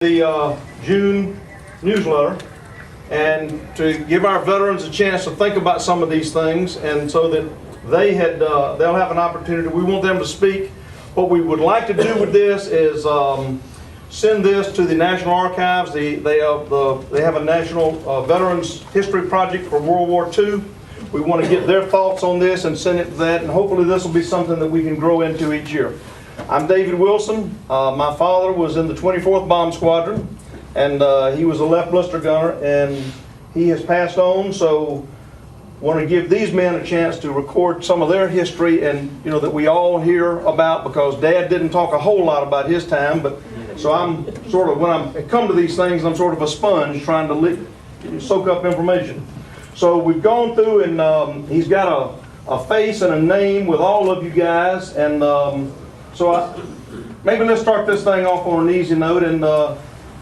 The June newsletter, and to give our veterans a chance to think about some of these things, and so that they'll have an opportunity. We want them to speak. What we would like to do with this is send this to the National Archives. They have a National Veterans History Project for World War II. We want to get their thoughts on this and send it to that, and hopefully this will be something that we can grow into each year. I'm David Wilson. My father was in the 24th Bomb Squadron, and he was a left blister gunner, and he has passed on, so want to give these men a chance to record some of their history, and that we all hear about, because Dad didn't talk a whole lot about his time, but so I'm sort of, when I come to these things, I'm sort of a sponge trying to soak up information. So we've gone through, and he's got a face and a name with all of you guys, and maybe let's start this thing off on an easy note. And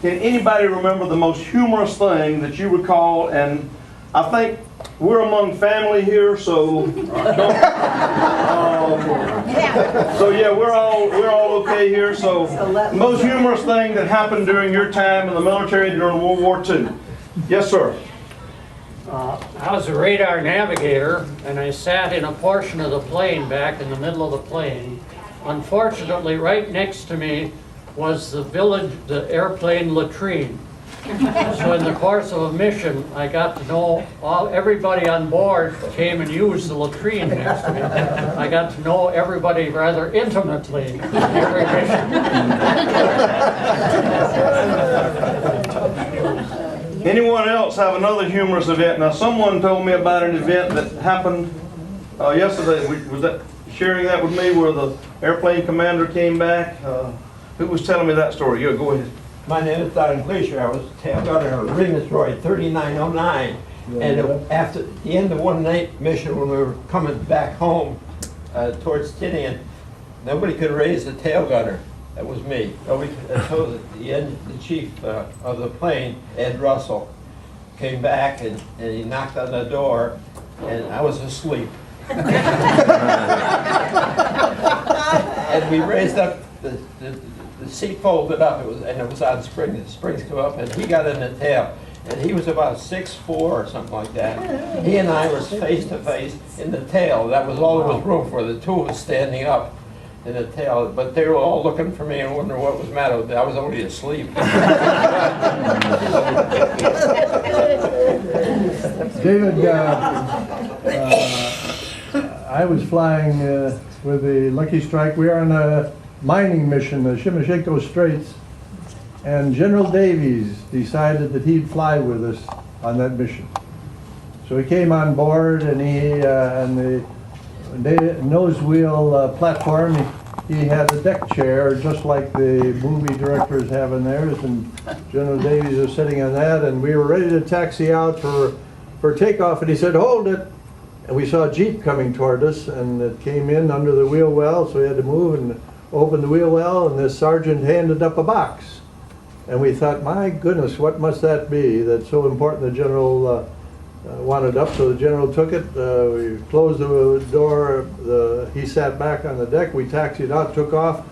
can anybody remember the most humorous thing that you recall? And I think we're among family here, so so yeah, we're all okay here. So the most humorous thing that happened during your time in the military during World War II. Yes, sir. I was a radar navigator, and I sat in a portion of the plane back in the middle of the plane. Unfortunately, right next to me was the airplane latrine. So in the course of a mission, I got to know everybody on board came and used the latrine next to me. I got to know everybody rather intimately every mission. Anyone else have another humorous event? Now, someone told me about an event that happened yesterday. Was that sharing that with me, where the airplane commander came back? Who was telling me that story? Yeah, go ahead. My name is Don Glacier. I was tail gunner of Rinnesroy 3909. And after the end of one night mission, when we were coming back home towards Tinian, nobody could raise the tail gunner. That was me. Until the chief of the plane, Ed Russell, came back and he knocked on the door, and I was asleep. And we raised up the seat, folded up, and it was on springs. The springs come up, and he got in the tail. And he was about 6'4" or something like that. He and I were face to face in the tail. That was all there was room for. The two of us standing up in the tail, but they were all looking for me and wondering what was the matter with me. I was already asleep. David, I was flying with the Lucky Strike. We were on a mining mission, the Shimashiko Straits, and General Davies decided that he'd fly with us on that mission. So he came on board, and he on the nose wheel platform, he had a deck chair just like the movie directors have in theirs, and General Davies was sitting on that, and we were ready to taxi out for takeoff, and he said, "Hold it." And we saw a Jeep coming toward us, and it came in under the wheel well, so we had to move and open the wheel well, and this sergeant handed up a box. And we thought, my goodness, what must that be that's so important the general wanted up? So the general took it, we closed the door, he sat back on the deck, we taxied out, took off.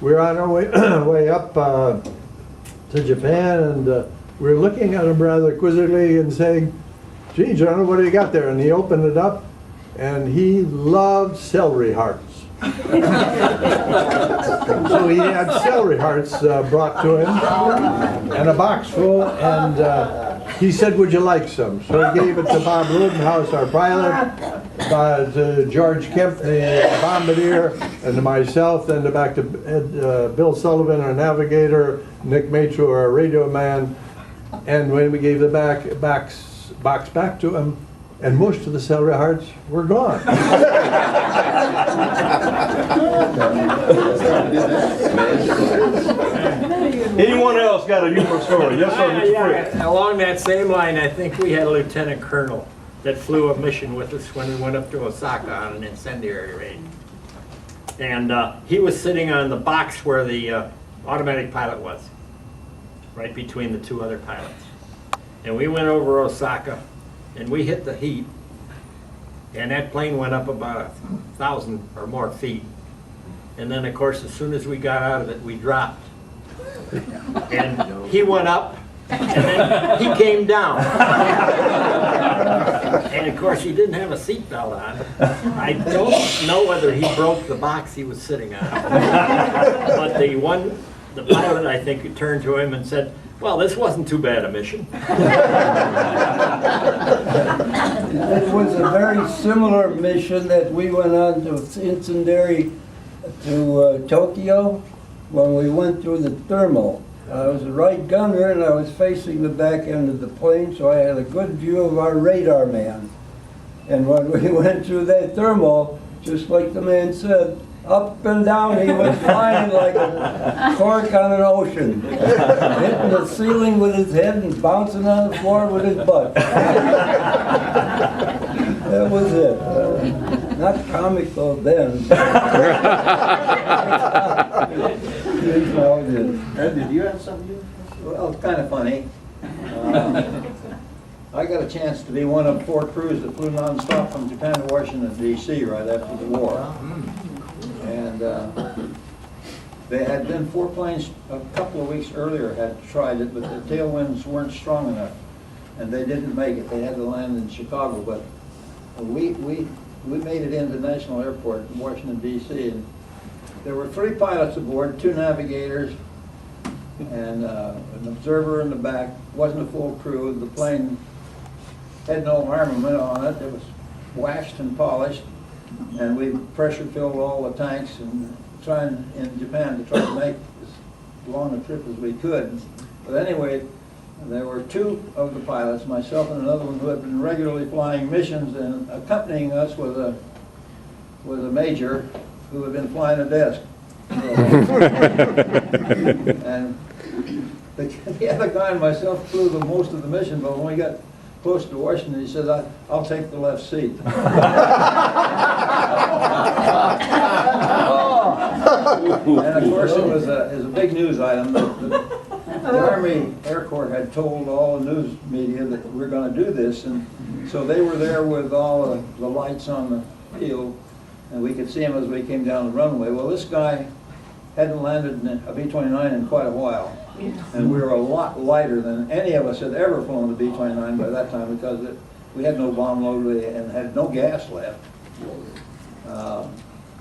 We were on our way up to Japan, and we were looking at him rather quizzically and saying, "Gee, General, what do you got there?" And he opened it up, and he loved celery hearts. So he had celery hearts brought to him, and a box full, and he said, "Would you like some?" So he gave it to Bob Rudenhouse, our pilot, to George Kemp, the bombardier, and to myself, then back to Bill Sullivan, our navigator, Nick Matro, our radio man. And when we gave the box back to him, and most of the celery hearts were gone. Anyone else got a humorous story? Yes, sir, Mr. Frick. Along that same line, I think we had a lieutenant colonel that flew a mission with us when we went up to Osaka on an incendiary raid. And he was sitting on the box where the automatic pilot was, right between the two other pilots. And we went over Osaka, and we hit the heat, and that plane went up about 1,000 or more feet. And then, of course, as soon as we got out of it, we dropped. And he went up, and then he came down. And of course, he didn't have a seatbelt on. I don't know whether he broke the box he was sitting on. But the pilot, I think, turned to him and said, "Well, this wasn't too bad a mission." It was a very similar mission that we went on to Incendiary to Tokyo when we went through the thermal. I was a right gunner and I was facing the back end of the plane, so I had a good view of our radar man. And when we went through that thermal, just like the man said, up and down he was flying like a cork on an ocean, hitting the ceiling with his head and bouncing on the floor with his butt. That was it. Not comical then. Here's how it is. Ed, did you have something? Well, it's kind of funny. I got a chance to be one of 4 crews that flew nonstop from Japan to Washington, D.C. right after the war. And there had been 4 planes a couple of weeks earlier had tried it, but the tailwinds weren't strong enough, and they didn't make it. They had to land in Chicago, but we made it into National Airport in Washington, D.C. and there were 3 pilots aboard, 2 navigators, and an observer in the back. Wasn't a full crew. The plane had no armament on it. It was washed and polished, and we pressure filled all the tanks and trying in Japan to try to make as long a trip as we could. But anyway, there were 2 of the pilots, myself and another one, who had been regularly flying missions, and accompanying us was a major who had been flying a desk. And the other guy and myself flew the most of the mission, but when we got close to Washington, he said, "I'll take the left seat." And of course, it was a big news item. The Army Air Corps had told all the news media that we're going to do this, and so they were there with all the lights on the field, and we could see him as we came down the runway. Well, this guy hadn't landed in a B-29 in quite a while, and we were a lot lighter than any of us had ever flown a B-29 by that time, because we had no bomb load and had no gas left.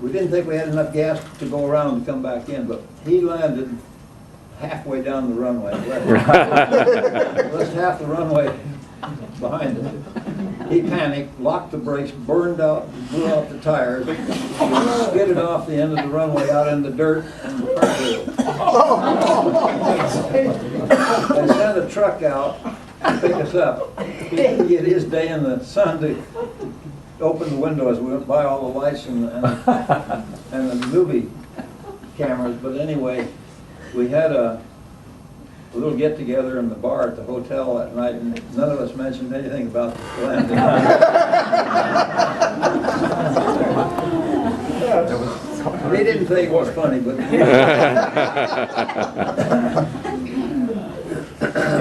We didn't think we had enough gas to go around and come back in, but he landed halfway down the runway, left half the runway behind him. He panicked, locked the brakes, burned out, blew out the tires, skidded off the end of the runway out in the dirt and the and sent a truck out to pick us up. He didn't get his day in the sun to open the window as we went by all the lights and the movie cameras. But anyway, we had a little get-together in the bar at the hotel that night, and none of us mentioned anything about the landing. They didn't think it was funny, but...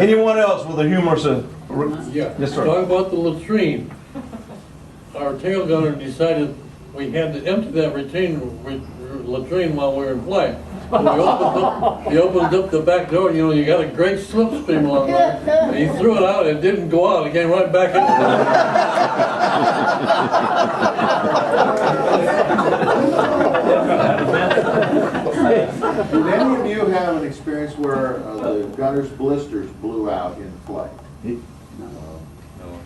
Anyone else with a humorous... Yeah. Yes, sir. Talk about the latrine. Our tail gunner decided we had to empty that latrine while we were in flight. So he opened up the back door, you know, you got a great slipstream along there, and he threw it out, it didn't go out, it came right back in. Did any of you have an experience where the gunner's blisters blew out in flight?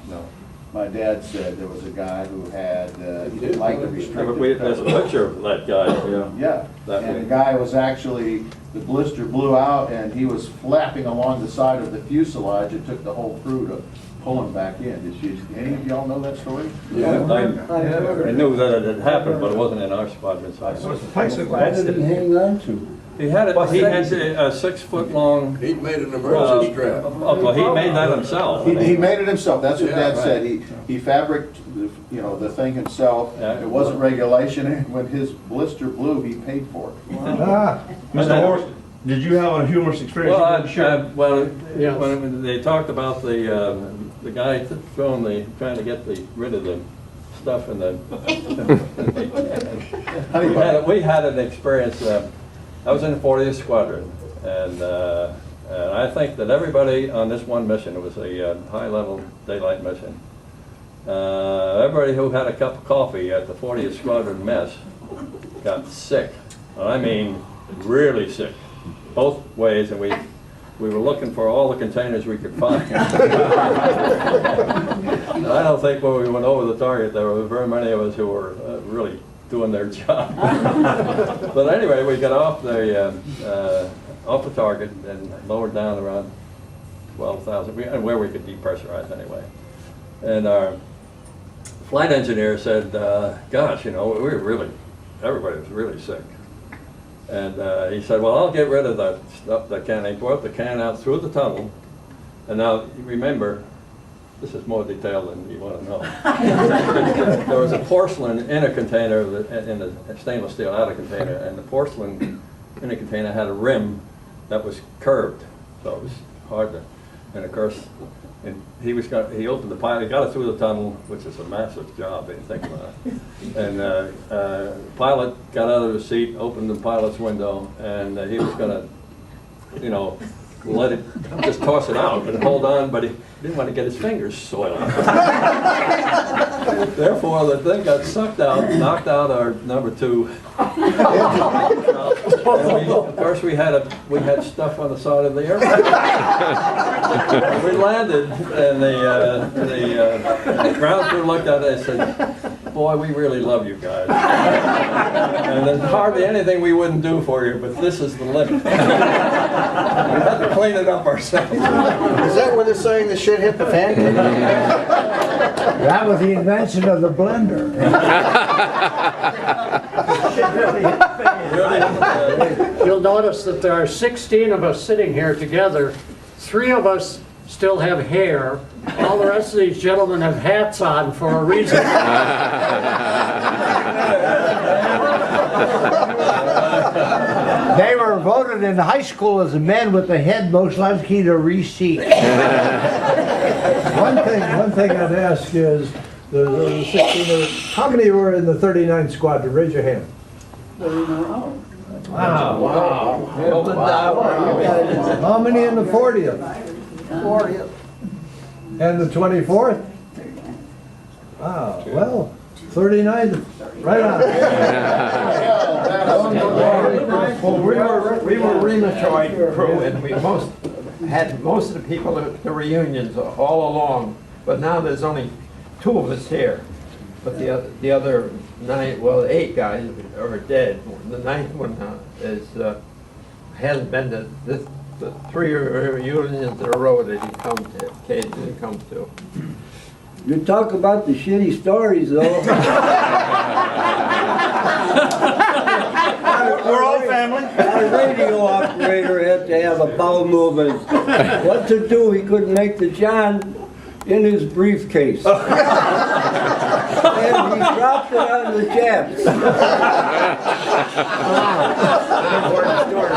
No. My dad said there was a guy who had, he didn't like the restricted. There's a picture of that guy, yeah. Yeah, and the guy was actually, the blister blew out and he was flapping along the side of the fuselage. It took the whole crew to pull him back in. Did any of y'all know that story? Yeah, I knew that it had happened, but it wasn't in our squadron. So Why did he hang on to? he had a 6-foot-long. He made an emergency strap. Well, he made that himself. He made it himself. That's what Dad said. He fabricated, the thing himself. Yeah. It wasn't regulation. And when his blister blew, he paid for it. Mr. Horst, did you have a humorous experience? Well, when they talked about the guy trying to get rid of the stuff in the. we had an experience. I was in the 40th Squadron, and And I think that everybody on this one mission, it was a high-level daylight mission, everybody who had a cup of coffee at the 40th Squadron mess got sick. I mean, really sick, both ways, and we were looking for all the containers we could find. And I don't think when we went over the target, there were very many of us who were really doing their job. But anyway, we got off the target and lowered down around 12,000, and where we could depressurize anyway. And our flight engineer said, gosh, you know, everybody was really sick. And he said, well, I'll get rid of that stuff, that can. He brought the can out through the tunnel. And now, remember, this is more detailed than you want to know. There was a porcelain in a container, in a stainless steel outer container, and the porcelain in the container had a rim that was curved. So it was hard to, and of course, he opened the pilot, he got it through the tunnel, which is a massive job, if you think about it. And the pilot got out of the seat, opened the pilot's window, and he was going to, you know, let it, just toss it out and hold on, but he didn't want to get his fingers soiled. Therefore, the thing got sucked out, knocked out our number 2. And of course, we had stuff on the side of the airplane. We landed, and the ground crew looked at it and said, boy, we really love you guys. And there's hardly anything we wouldn't do for you, but this is the limit. We had to clean it up ourselves. Is that where they're saying the shit hit the fan? That was the invention of the blender. You'll notice that there are 16 of us sitting here together. 3 of us still have hair. All the rest of these gentlemen have hats on for a reason. They were voted in high school as the men with the head most likely to recede. One thing I'd ask is, the 16, how many were in the 39th Squadron? Raise your hand. Wow. How many in the 40th? 40th. And the 24th? Wow, well, 39, right on. Well, we were rheumatoid crew, and we had most of the people at the reunions all along, but now there's only 2 of us here. But the other 8 guys are dead. The 9th one hasn't been to the 3 reunions in a row that he occasionally comes to. You talk about the shitty stories, though. We're all family. Our radio operator had to have a bowel movement. What to do? He couldn't make the John in his briefcase. And he dropped it on the Japs.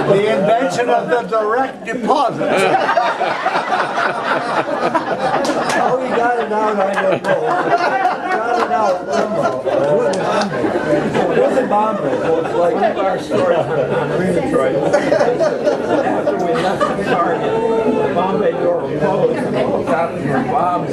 The invention of the direct deposit. How he got it out, I don't know. He got it out somehow. It wasn't Bombay. It was like our story on Detroit. After we left the target, the Bombay door was closed, and all got their bombs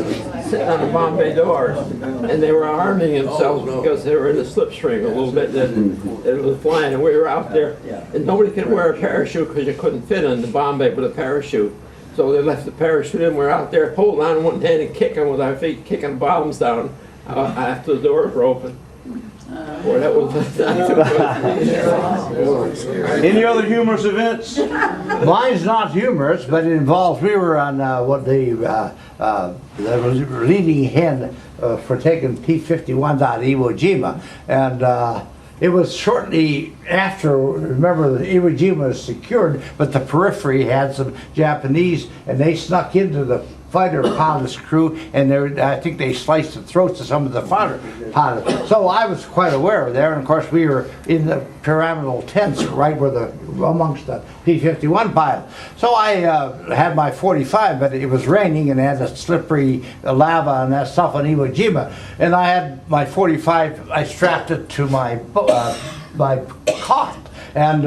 sitting on the Bombay doors, and they were arming themselves because they were in the slipstream a little bit, and it was flying, and we were out there, and nobody could wear a parachute because you couldn't fit in the Bombay with a parachute. So they left the parachute in. We're out there holding on one hand and kicking with our feet, kicking bombs down after the doors were open. Boy, that was not too good. Any other humorous events? Mine's not humorous, but it involves, we were on the leading hen for taking P-51s out of Iwo Jima, and it was shortly after, remember, the Iwo Jima was secured, but the periphery had some Japanese, and they snuck into the fighter pilot's crew, and I think they sliced the throats of some of the fighter pilots. So I was quite aware of there, and of course we were in the pyramidal tents right where amongst the P-51 pilots. So I had my 45, but it was raining and it had a slippery lava and that stuff on Iwo Jima, and I had my 45. I strapped it to my cot, and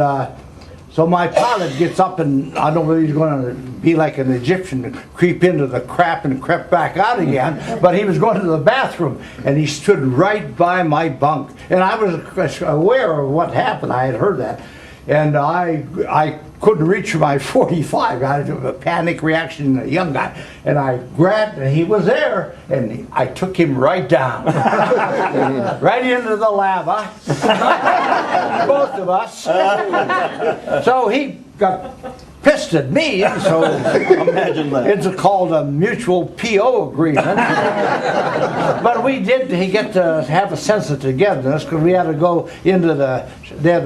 So my pilot gets up and I don't know if he's going to be like an Egyptian, creep into the crap and crept back out again, but he was going to the bathroom and he stood right by my bunk. And I was aware of what happened. I had heard that. And I couldn't reach my 45. I had a panic reaction, a young guy. And I grabbed, and he was there, and I took him right down. Right into the lava. Both of us. So he got pissed at me, and so Imagine that. it's called a mutual PO agreement. But we did get to have a sense of togetherness because we had to go into the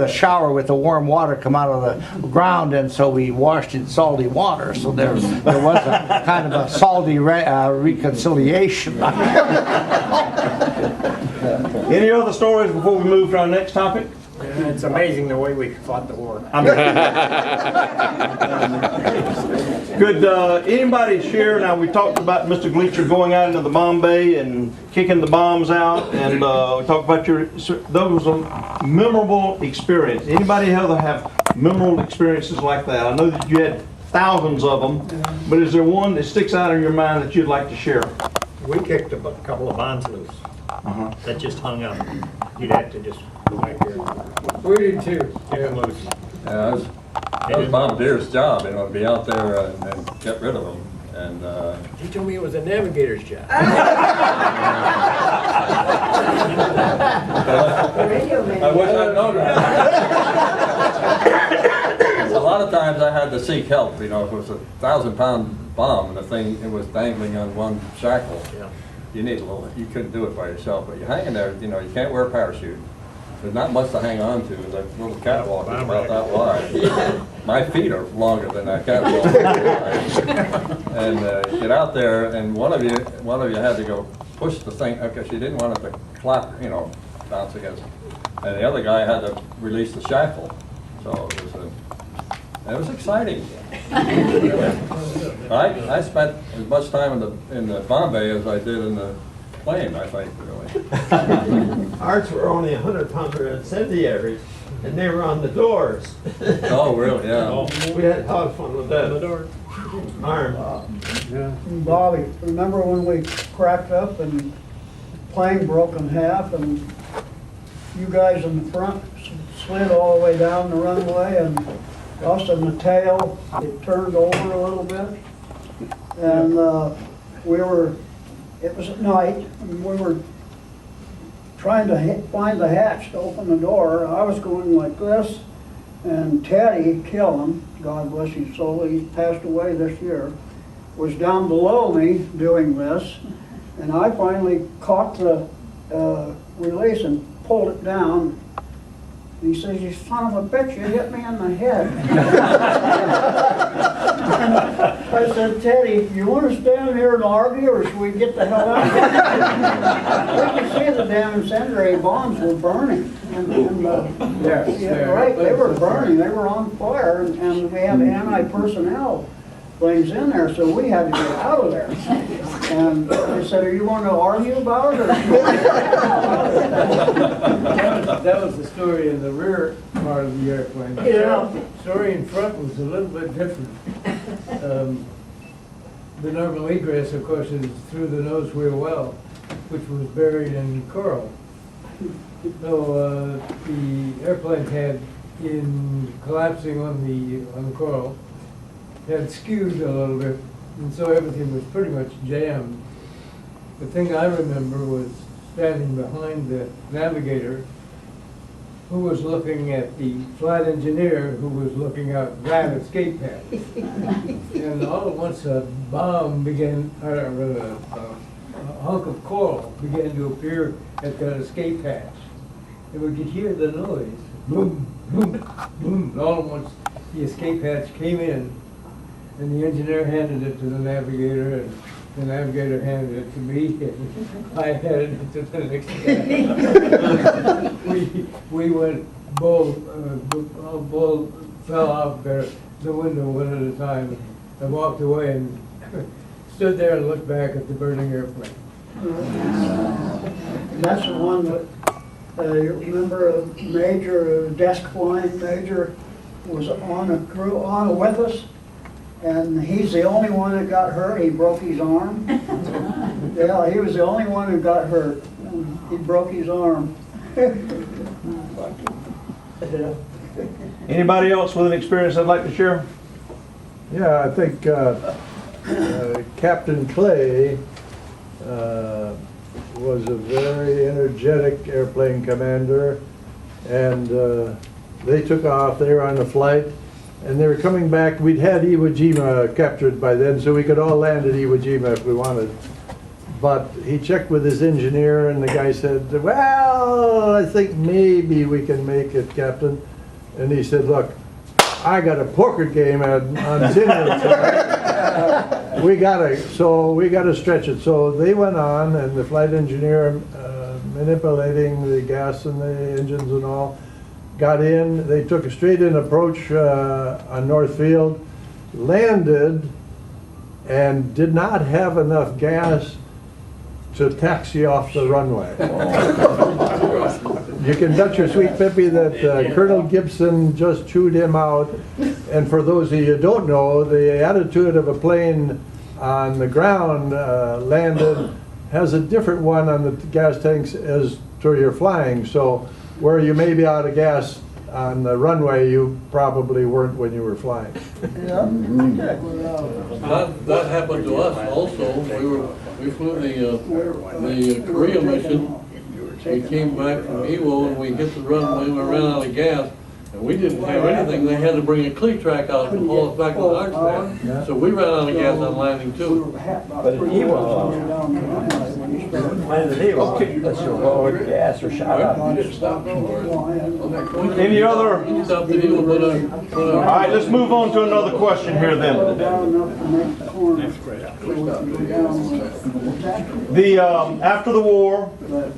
shower with the warm water come out of the ground, and so we washed in salty water. So there was a kind of a salty reconciliation. Any other stories before we move to our next topic? It's amazing the way we fought the war. Could anybody share, now we talked about Mr. Gleacher going out into the bomb bay and kicking the bombs out, and we talked about that was a memorable experience. Anybody ever have memorable experiences like that? I know that you had thousands of them, but is there one that sticks out in your mind that you'd like to share? We kicked a couple of bombs loose that just hung up. You'd have to just go back there. We did too. Kick them loose. Yeah, that was Bombardier's job, you know, to be out there and get rid of them. And He told me it was a navigator's job. I wish I'd known that. A lot of times I had to seek help, you know, if it was a 1,000-pound bomb and the thing, it was dangling on one shackle. Yeah. You need a little, you couldn't do it by yourself, but you're hanging there, you know, you can't wear a parachute. There's not much to hang on to. The little catwalk is about that wide. My feet are longer than that catwalk. And you get out there, and one of you had to go push the thing because you didn't want it to clap, you know, bounce against. And the other guy had to release the shackle. So it was exciting. I spent as much time in the bomb bay as I did in the plane, I think, really. Ours were only 100 pounder incendiaries, and they were on the doors. Oh, really? Yeah. We had a lot of fun with that. Arm. Bobby, remember when we cracked up and the plane broke in half and you guys in the front slid all the way down the runway and us in the tail, it turned over a little bit. And it was at night and we were trying to find the hatch to open the door. I was going like this, and Teddy Killen, God bless his soul, he passed away this year, was down below me doing this, and I finally caught the release and pulled it down. And he says, "You son of a bitch, you hit me in the head." I said, "Teddy, you want to stand here and argue, or should we get the hell out of here?" We could see the damn incendiary bombs were burning. Right, they were burning, they were on fire, and we had anti-personnel things in there, so we had to get out of there. And they said, "Are you going to argue about it?" Or That was the story in the rear part of the airplane. Yeah. The story in front was a little bit different. The normal egress, of course, is through the nose wheel well, which was buried in coral. So the airplane had, in collapsing on the coral, had skewed a little bit, and so everything was pretty much jammed. The thing I remember was standing behind the navigator, who was looking at the flight engineer, who was looking out that escape hatch. And all at once a bomb began, a hunk of coral began to appear at the escape hatch. And we could hear the noise, boom, boom, boom. And all at once the escape hatch came in, and the engineer handed it to the navigator, and the navigator handed it to me, and I handed it to the next guy. We went, both fell off the window one at a time. I walked away and stood there and looked back at the burning airplane. That's the one that, you remember a major, desk flying major, was on a crew, on with us, and he's the only one that got hurt. He broke his arm. Yeah, he was the only one who got hurt. He broke his arm. Anybody else with an experience they'd like to share? Yeah, I think Captain Clay was a very energetic airplane commander, and they took off. They were on a flight, and they were coming back. We'd had Iwo Jima captured by then, so we could all land at Iwo Jima if we wanted. But he checked with his engineer, and the guy said, well, I think maybe we can make it, Captain. And he said, look, I got a poker game on dinner tonight. we gotta stretch it. So they went on, and the flight engineer, manipulating the gas and the engines and all, got in. They took a straight-in approach on North Field, landed, and did not have enough gas to taxi off the runway. You can bet your sweet Pippi that Colonel Gibson just chewed him out. And for those of you who don't know, the attitude of a plane on the ground landed has a different one on the gas tanks as to your flying. So where you may be out of gas on the runway, you probably weren't when you were flying. That happened to us also. We flew the Korea mission. We came back from Iwo and we hit the runway. We ran out of gas, and we didn't have anything. They had to bring a cleat track out to haul us back to the arch there. So we ran out of gas on landing too. But in Iwo, landed in Iwo, unless you're low with gas or shot up. Any other? All All right, let's move on to another question here then. The after the war,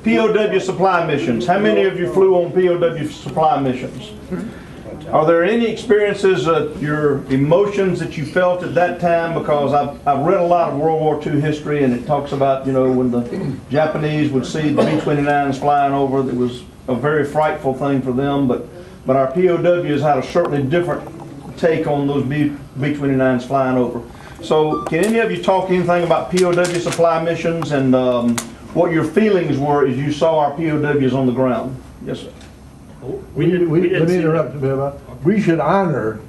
POW supply missions. How many of you flew on POW supply missions? Are there any experiences, your emotions that you felt at that time? Because I've read a lot of World War II history, and it talks about, you know, when the Japanese would see the B-29s flying over, it was a very frightful thing for them. But our POWs had a certainly different take on those B-29s flying over. So can any of you talk anything about POW supply missions and what your feelings were as you saw our POWs on the ground? Yes, sir. Let me interrupt a bit. We should honor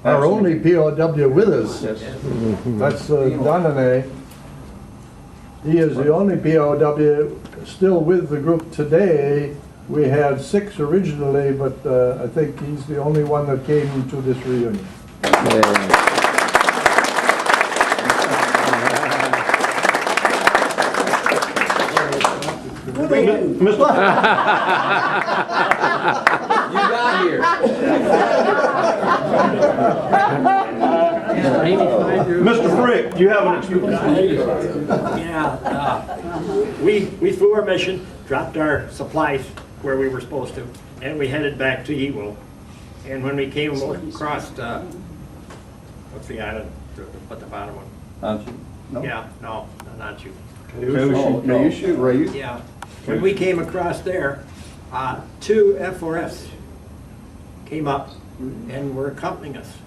our only POW with us. Yes. That's Donane. He is the only POW still with the group today. We had 6 originally, but I think he's the only one that came to this reunion. Mr. You got here. Mr. Frick, you have an experience. Yeah, we flew our mission, dropped our supplies where we were supposed to, and we headed back to Iwo. And when we came across, what's the island? But the bottom one? Aren't you? No. Yeah, no, not you. Ryushu. Yeah. When we came across there, 2 F4Fs came up and were accompanying us.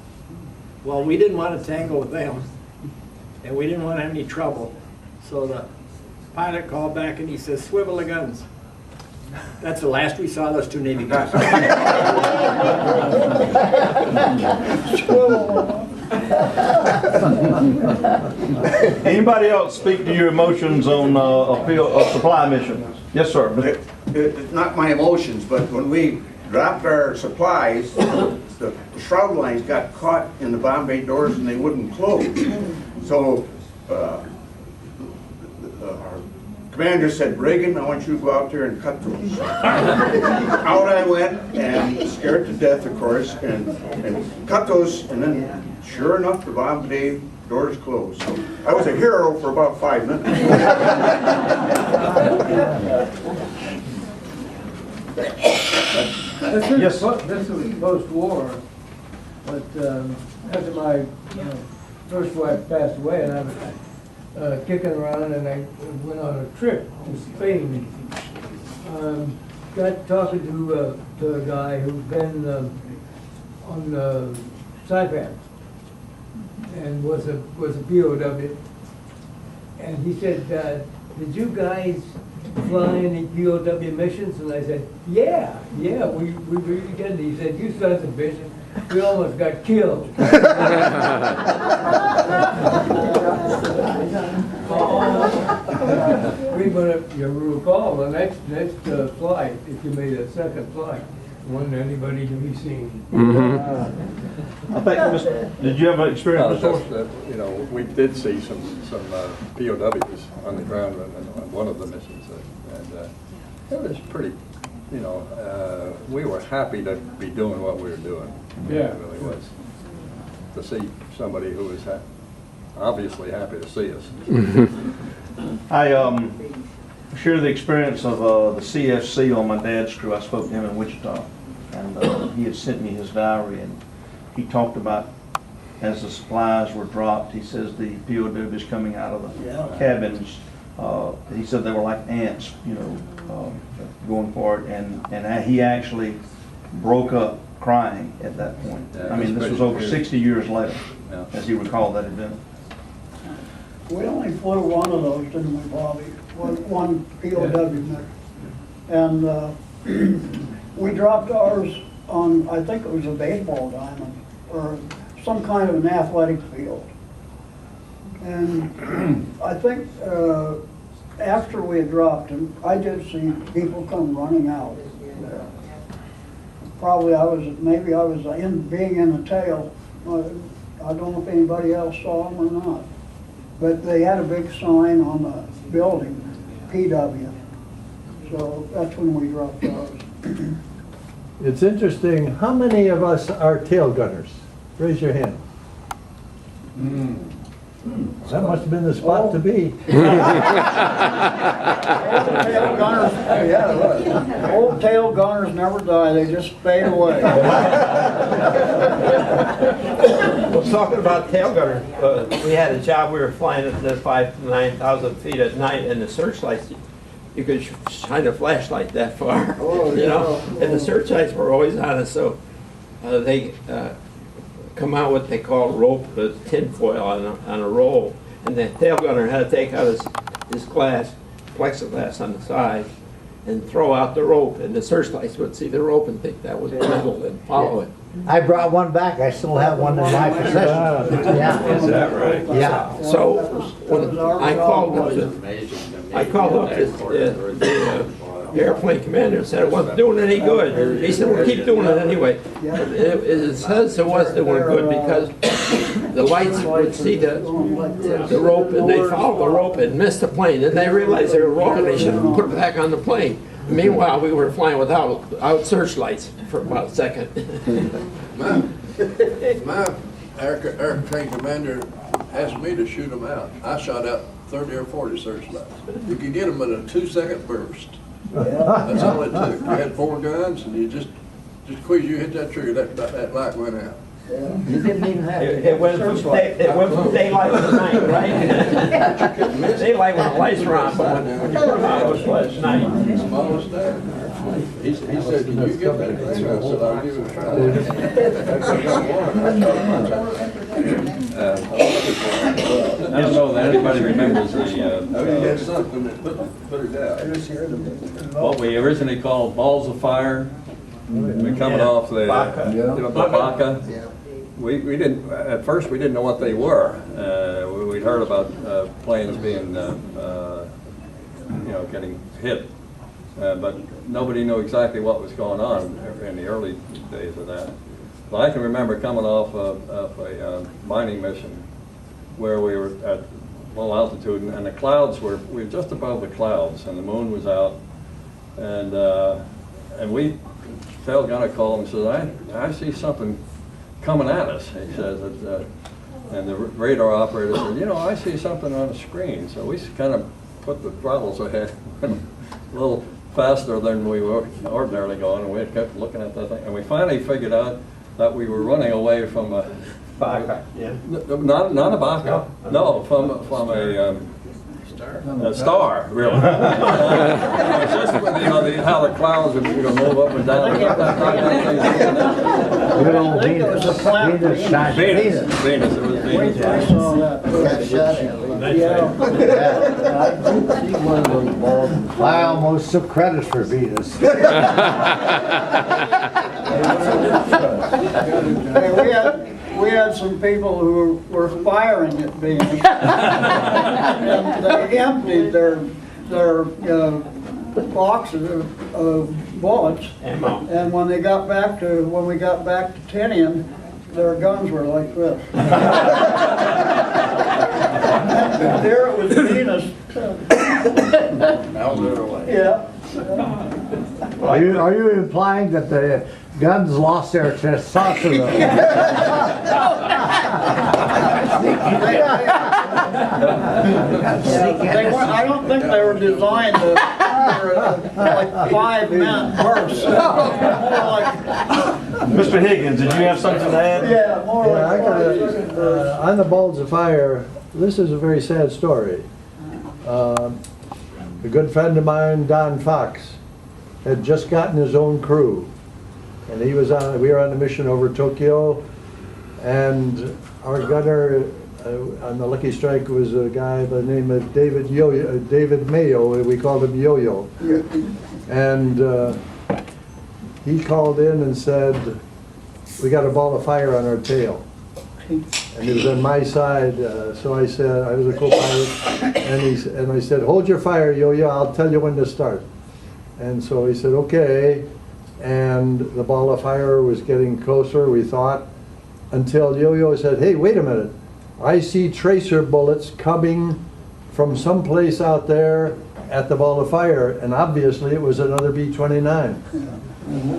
Well, we didn't want to tangle with them, and we didn't want to have any trouble. So the pilot called back and he says, "Swivel the guns." That's the last we saw those 2 Navy guys. Anybody else speak to your emotions on a supply mission? Yes, sir. It's not my emotions, but when we dropped our supplies, the shroud lines got caught in the bomb bay doors and they wouldn't close. So our commander said, "Reagan, I want you to go out there and cut those." Out I went, and scared to death, of course, and cut those, and then sure enough, the bomb bay doors closed. So I was a hero for about 5 minutes. Yes. This was post-war, but after my first wife passed away, and I was kicking around, and I went on a trip to Spain. Got talking to a guy who'd been on Saipan, and was a POW. And he said, did you guys fly any POW missions? And I said, yeah, we really did. And he said, you sons of bitches, we almost got killed. You recall the next flight, if you made a second flight, wasn't anybody to be seen. I think, did you have an experience, No, Mr. just that, you know, we did see some POWs on the ground on one of the missions, and it was pretty, you know, we were happy to be doing what we were doing. Yeah. It really was. To see somebody who was obviously happy to see us. I share the experience of the CFC on my dad's crew. I spoke to him in Wichita, and he had sent me his diary, and he talked about as the supplies were dropped, he says the POWs coming out of the cabins, he said they were like ants, you know, going for it, and he actually broke up crying at that point. Yeah, I mean, this was over 60 years later, as he recalled that event. We only flew one of those, didn't we, Bobby? One POW mission. And we dropped ours on, I think it was a baseball diamond, or some kind of an athletic field. And I think after we had dropped him, I did see people come running out. Probably maybe I was being in the tail. I don't know if anybody else saw them or not. But they had a big sign on the building, PW. So that's when we dropped ours. It's interesting, how many of us are tail gunners? Raise your hand. That must have been the spot to be. Tail gunners, yeah, old tail gunners never die, they just fade away. Well, talking about tail gunner, we had a job, we were flying at the 5,000 to 9,000 feet at night, and the searchlights, you could shine a flashlight that far, you know, and the searchlights were always on us, so they come out what they call rope, the tin foil on a roll, and the tail gunner had to take out his plexiglass on the side and throw out the rope, and the searchlights would see the rope and think that was metal and follow it. I brought one back. I still have one in my possession. Yeah. Is that right? Yeah. So when I called up the airplane commander and said it wasn't doing any good. He said, "Well, keep doing it anyway." It says it was doing good because the lights would see the rope and they followed the rope and missed the plane. And they realized they were wrong and they should have put it back on the plane. Meanwhile, we were flying without searchlights for about a second. My airplane commander asked me to shoot them out. I shot out 30 or 40 searchlights. You could get them in a 2-second burst. That's all it took. You had 4 guns, and you just quick as you hit that trigger, that light went out. You didn't even have it went from daylight to night, right? Daylight when the lights were on, but when you put them out, it was night. Smallest there. He said, "Can you get that thing?" I said, "I'll give it a try." I don't know that anybody remembers Had something that put it out. what we originally called balls of fire. We're coming off the Baca. We didn't, at first we didn't know what they were. We'd heard about planes being, getting hit. But nobody knew exactly what was going on in the early days of that. But I can remember coming off of a mining mission where we were at low altitude, and the clouds we were just above the clouds, and the moon was out, and we tail gunner called and said, I see something coming at us. He says, and the radar operator said, I see something on the screen. So we kind of put the throttles ahead a little faster than we were ordinarily going, and we kept looking at that thing, and we finally figured out that we were running away from a Baca, yeah. Not a Baca, no, from a star, really. It's just how the clouds would move up and down. Good old I think it was a Venus. plant. Venus shot Venus. Venus, it was Wait till I saw that. Yeah. I did see one of those balls. I almost took credit for Venus. Hey, we had some people who were firing at Venus. And they emptied their boxes of bullets. And when we got back to Tinian, their guns were like this. And there it was Venus. Melted away. Yeah. Are you implying that the guns lost their testosterone? I don't think they were designed for like 5 men bursts. Mr. Higgins, did you have something to add? Yeah, more Yeah, I like gotta, on the balls of fire, this is a very sad story. A good friend of mine, Don Fox, had just gotten his own crew. And we were on a mission over Tokyo, and our gunner on the Lucky Strike was a guy by the name of David Mayo, we called him Yo-Yo. And he called in and said, we got a ball of fire on our tail. And it was on my side, so I said, I was a co-pilot, and I said, hold your fire, Yo-Yo, I'll tell you when to start. And so he said, okay, and the ball of fire was getting closer, we thought, until Yo-Yo said, hey, wait a minute, I see tracer bullets coming from someplace out there at the ball of fire, and obviously it was another B-29.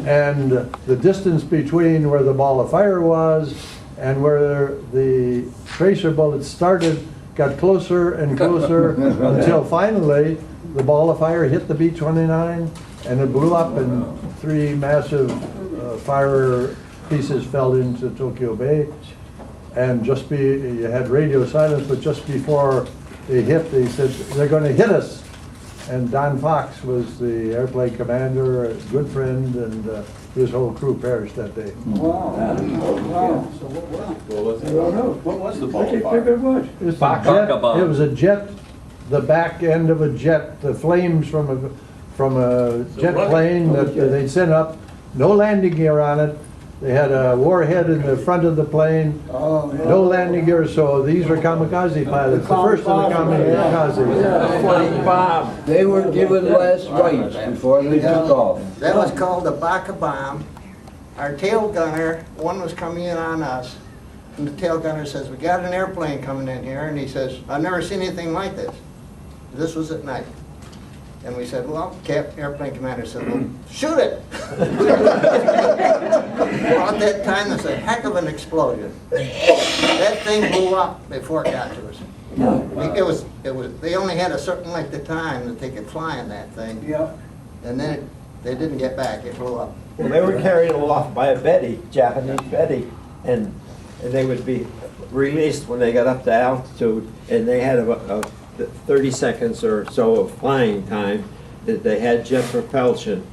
And the distance between where the ball of fire was and where the tracer bullets started got closer and closer until finally the ball of fire hit the B-29 and it blew up and 3 massive fire pieces fell into Tokyo Bay. And you had radio silence, but just before they hit, they said, they're going to hit us. And Don Fox was the airplane commander, a good friend, and his whole crew perished that day. Wow. Wow. So What was the ball of fire? It was a jet, the back end of a jet, the flames from a jet plane that they'd sent up, no landing gear on it. They had a warhead in the front of the plane, no landing gear, so these were kamikaze pilots, the first of the kamikazes. Bob. They were given last rites before they took off. That was called the Baka bomb. Our tail gunner, one was coming in on us, and the tail gunner says, we got an airplane coming in here, and he says, I've never seen anything like this. This was at night. And we said, well, airplane commander said, well, shoot it. Well, at that time, there's a heck of an explosion. That thing blew up before it got to us. They only had a certain length of time that they could fly in that thing. Yeah. And then they didn't get back, it blew up. Well, they were carried aloft by a Betty, Japanese Betty, and they would be released when they got up to altitude, and they had about 30 seconds or so of flying time that they had jet propulsion,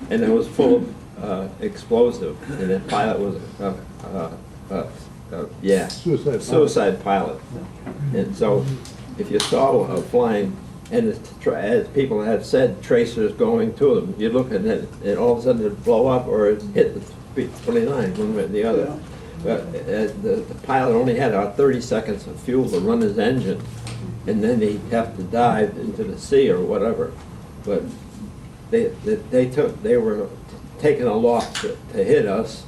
and it was full of explosive, and the pilot was suicide pilot. And so if you saw flying, and as people had said, tracers going to them, you look at it, and all of a sudden it'd blow up or it hit the B-29, one way or the other. But the pilot only had about 30 seconds of fuel to run his engine, and then he'd have to dive into the sea or whatever. But they were taken aloft to hit us,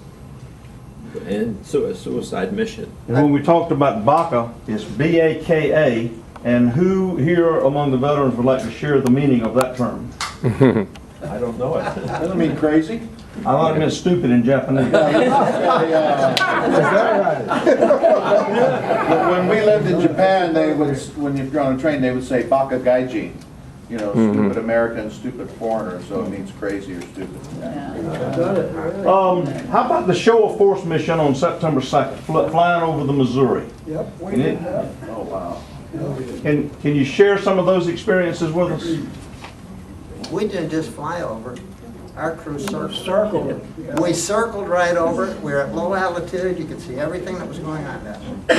and a suicide mission. And when we talked about Baka, it's B-A-K-A, and who here among the veterans would like to share the meaning of that term? I don't know it. Doesn't mean crazy. I thought it meant stupid in Japanese. When we lived in Japan, when you're on a train, they would say Baka Gaijin. You know, stupid American, stupid foreigner, so it means crazy or stupid. How about the show of force mission on September 2nd, flying over the Missouri? Yep, we did that. Oh, wow. Can you share some of those experiences with us? We didn't just fly over. Our crew circled. Circled it. Yeah. We circled right over it. We were at low altitude. You could see everything that was going on down there.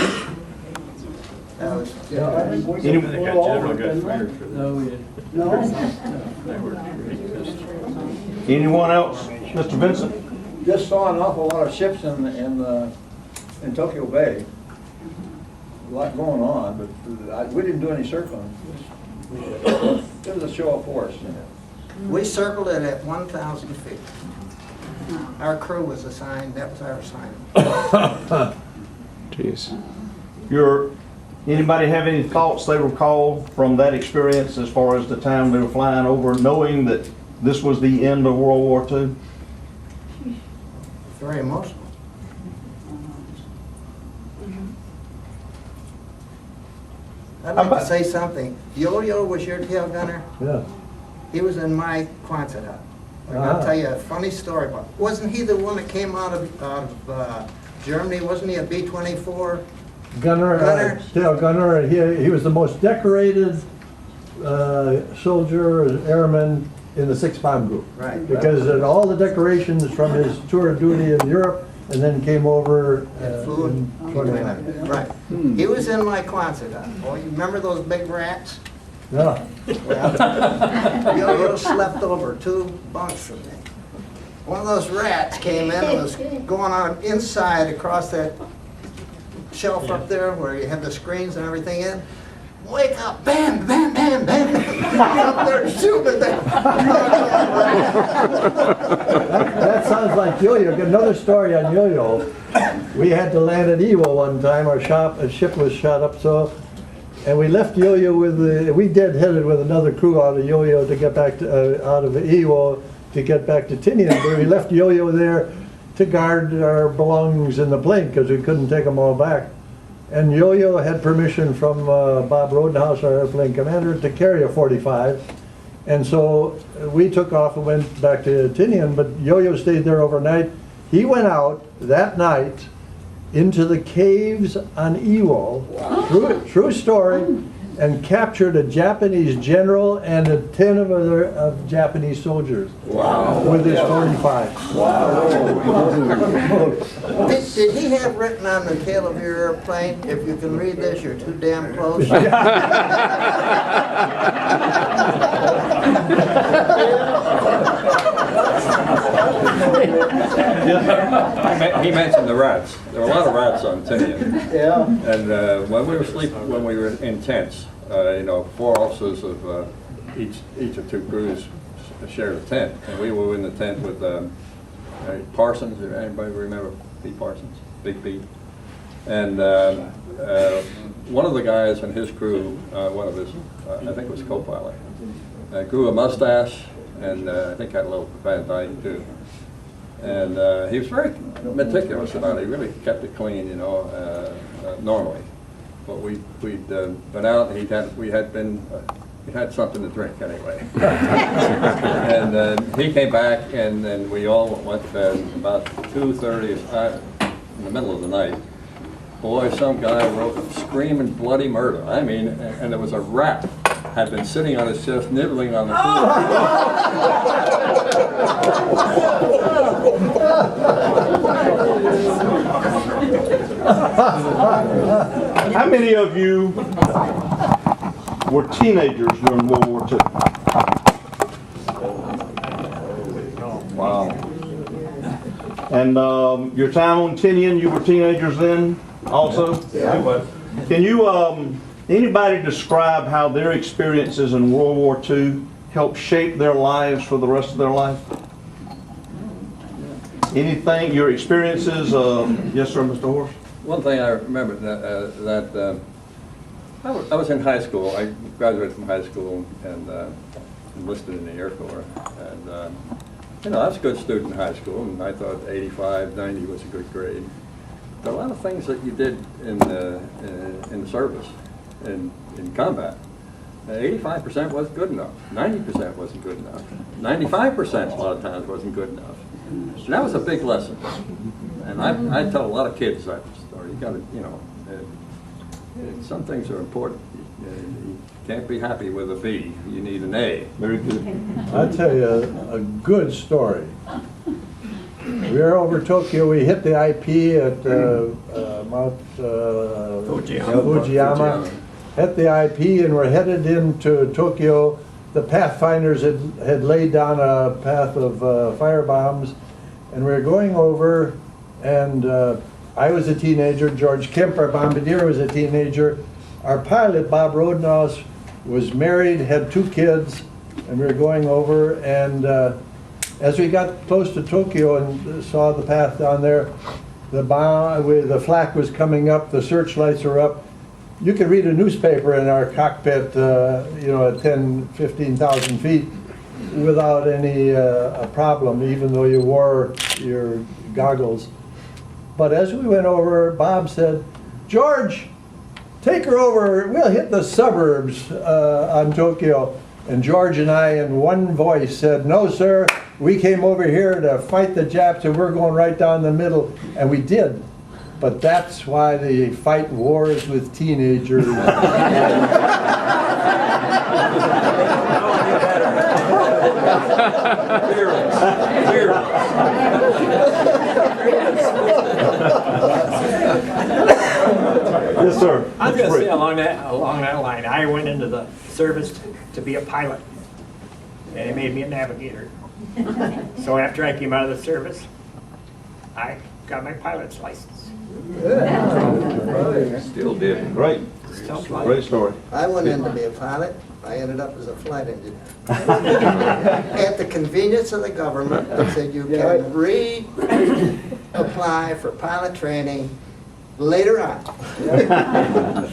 That was, Yeah, I think we Any- could flew over it, didn't we? No, we didn't. No? Anyone else? Mr. Vincent? Just saw an awful lot of ships in Tokyo Bay. A lot going on, but we didn't do any circling. It was a show of force. we circled it at 1,000 feet. Our crew was assigned, that was our assignment. Jeez. Anybody have any thoughts they recall from that experience as far as the time they were flying over, knowing that this was the end of World War II? Very emotional. I'd like to say something. Yo-Yo was your tail gunner? Yeah. He was in my Quonset hut. I'll tell you a funny story about. Wasn't he the one that came out of Germany? Wasn't he a B-24? Gunner, tail gunner. He was the most decorated soldier, airman in the 6th Bomb Group. Right. Because of all the decorations from his tour of duty in Europe, and then came over Flew in 29. Right. He was in my Quonset hut. Oh, you remember those big rats? Yeah. Well, Yo-Yo slept over 2 bunks from me. One of those rats came in and was going on inside across that shelf up there where you have the screens and everything in. Wake up, bam, bam, bam, bam. Up there shooting that. That sounds like Yo-Yo. Another story on Yo-Yo. We had to land at Iwo one time. Our ship was shot up, and we left Yo-Yo we dead-headed with another crew out of Yo-Yo to get back to, out of Iwo to get back to Tinian. But we left Yo-Yo there to guard our belongings in the plane because we couldn't take them all back. And Yo-Yo had permission from Bob Rodenhouse, our airplane commander, to carry a 45. And so we took off and went back to Tinian, but Yo-Yo stayed there overnight. He went out that night into the caves on Iwo, true story, and captured a Japanese general and 10 of Japanese soldiers. Wow. With his 45. Wow. Did he have written on the tail of your airplane, if you can read this, you're too damn close? He mentioned the rats. There were a lot of rats on Tinian. Yeah. And when we were in tents, 4 officers of each of 2 crews shared a tent, and we were in the tent with Parsons. Anybody remember Pete Parsons? Big Pete. And one of the guys in his crew, one of his, I think it was co-pilot, grew a mustache, and I think had a little bad diet too. And he was very meticulous about it. He really kept it clean, normally. But we'd been out, and we had something to drink anyway. And he came back, and then we all went to bed about 2:30 in the middle of the night. Boy, some guy wrote screaming bloody murder. I mean, and there was a rat had been sitting on his chest, nibbling on the floor. How many of you were teenagers during World War II? Wow. And your time on Tinian, you were teenagers then also? Yeah, I was. Can you, anybody describe how their experiences in World War II helped shape their lives for the rest of their life? Anything, your experiences? Yes, sir, Mr. Horst? One thing I remember I was in high school. I graduated from high school and enlisted in the Air Corps. And I was a good student in high school, and I thought 85, 90 was a good grade. There are a lot of things that you did in the service, in combat. 85% wasn't good enough. 90% wasn't good enough. 95% a lot of times wasn't good enough. And that was a big lesson. And I tell a lot of kids that story. You got to, some things are important. can't be happy with a B. You need an A. Very good. I'll tell you a good story. We were over Tokyo, we hit the IP at Mount Fujiyama. Hit the IP and we're headed into Tokyo. The pathfinders had laid down a path of firebombs, and we were going over, and I was a teenager, George Kemp, our bombardier, was a teenager. Our pilot, Bob Rodenhouse, was married, had 2 kids, and we were going over, and as we got close to Tokyo and saw the path down there, the flak was coming up, the searchlights were up. You could read a newspaper in our cockpit, you know, at 10, 15,000 feet without any problem, even though you wore your goggles. But as we went over, Bob said, "George, take her over, we'll hit the suburbs on Tokyo." And George and I in one voice said, "No, sir, we came over here to fight the Japs and we're going right down the middle." And we did. But that's why they fight wars with teenagers. Yes, sir. I was going to say along that line, I went into the service to be a pilot, and it made me a navigator. So after I came out of the service, I got my pilot's license. Still did. Great. Great story. I went in to be a pilot. I ended up as a flight engineer. At the convenience of the government, they said you can reapply for pilot training later on.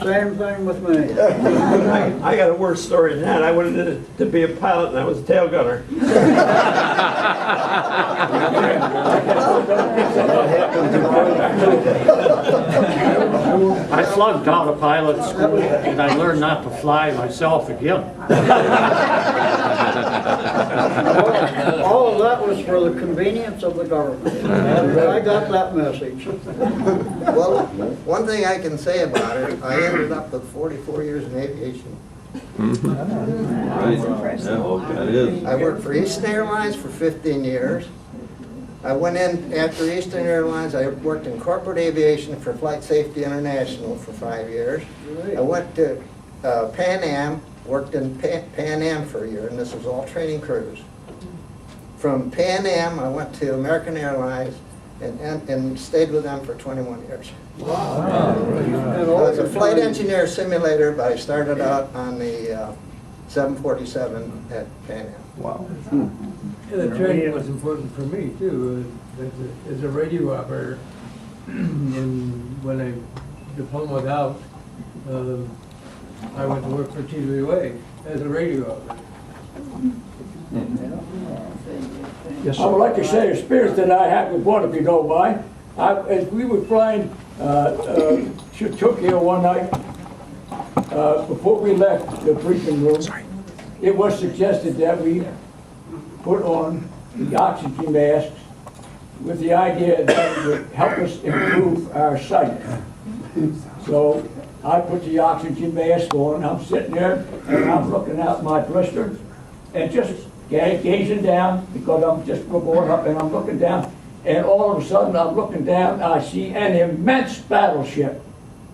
Same thing with me. I got a worse story than that. I went in to be a pilot and I was a tail gunner. I flunked out of pilot school and I learned not to fly myself again. All of that was for the convenience of the government. I got that message. Well, one thing I can say about it, I ended up with 44 years in aviation. Right. Yeah, that is. I worked for Eastern Airlines for 15 years. I went in after Eastern Airlines, I worked in corporate aviation for Flight Safety International for 5 years. I went to Pan Am, worked in Pan Am for a year, and this was all training crews. From Pan Am, I went to American Airlines and stayed with them for 21 years. Wow. I was a flight engineer simulator, but I started out on the 747 at Pan Am. Wow. Yeah, the training was important for me too, as a radio operator. And when I diplomaed out, I went to work for TWA as a radio operator. Yes, I would sir. like to share a experience that I had with one, if you don't mind. As we were flying to Tokyo one night, before we left the briefing room, it was suggested that we put on the oxygen masks with the idea that it would help us improve our sight. So I put the oxygen mask on, I'm sitting there and I'm looking out my blister and just gazing down because I'm just going up and I'm looking down, and all of a sudden I'm looking down, I see an immense battleship.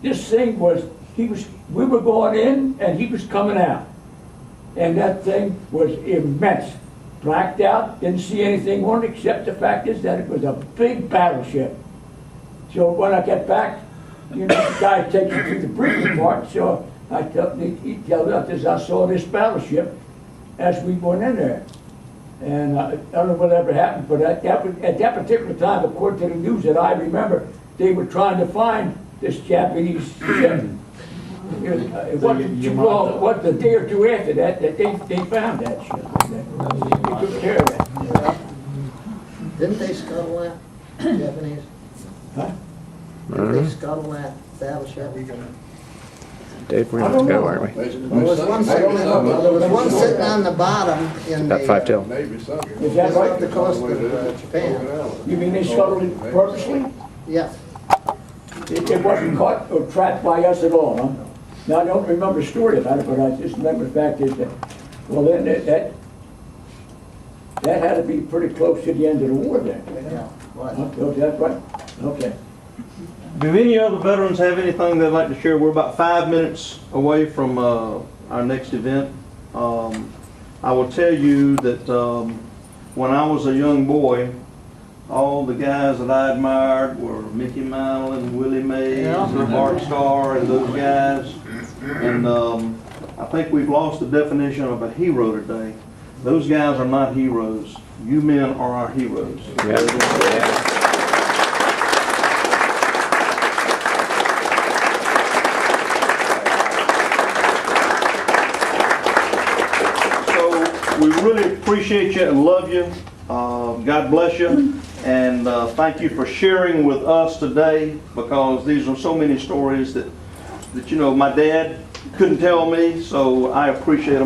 This thing was, we were going in and he was coming out. And that thing was immense. Blacked out, didn't see anything on it except the fact is that it was a big battleship. So when I get back, you know, the guy takes you to the briefing part, so he tells us I saw this battleship as we went in there. And I don't know whatever happened, but at that particular time, according to the news that I remember, they were trying to find this Japanese ship. It wasn't too long, what, the day or two after that they found that ship. They took care of that. Didn't they scuttle that, Japanese? Huh? Didn't they scuttle that battleship? Dave, we're gonna go, aren't we? There was one sitting on the bottom in About the, 5 till. Is that off right? the coast of Japan. You mean they scuttled it purposely? Yes. It wasn't caught or trapped by us at all, huh? Now, I don't remember the story about it, but I just remember the fact is that, well, then that had to be pretty close to the end of the war then. Yeah, right. Okay, that's right, okay. Do any other veterans have anything they'd like to share? We're about 5 minutes away from our next event. I will tell you that when I was a young boy, all the guys that I admired were Mickey Mantle and Willie Mays and Bart Starr and those guys. And I think we've lost the definition of a hero today. Those guys are not heroes. You men are our heroes. So we really appreciate you and love you. God bless you. And thank you for sharing with us today, because these are so many stories that you know my dad couldn't tell me, so I appreciate them.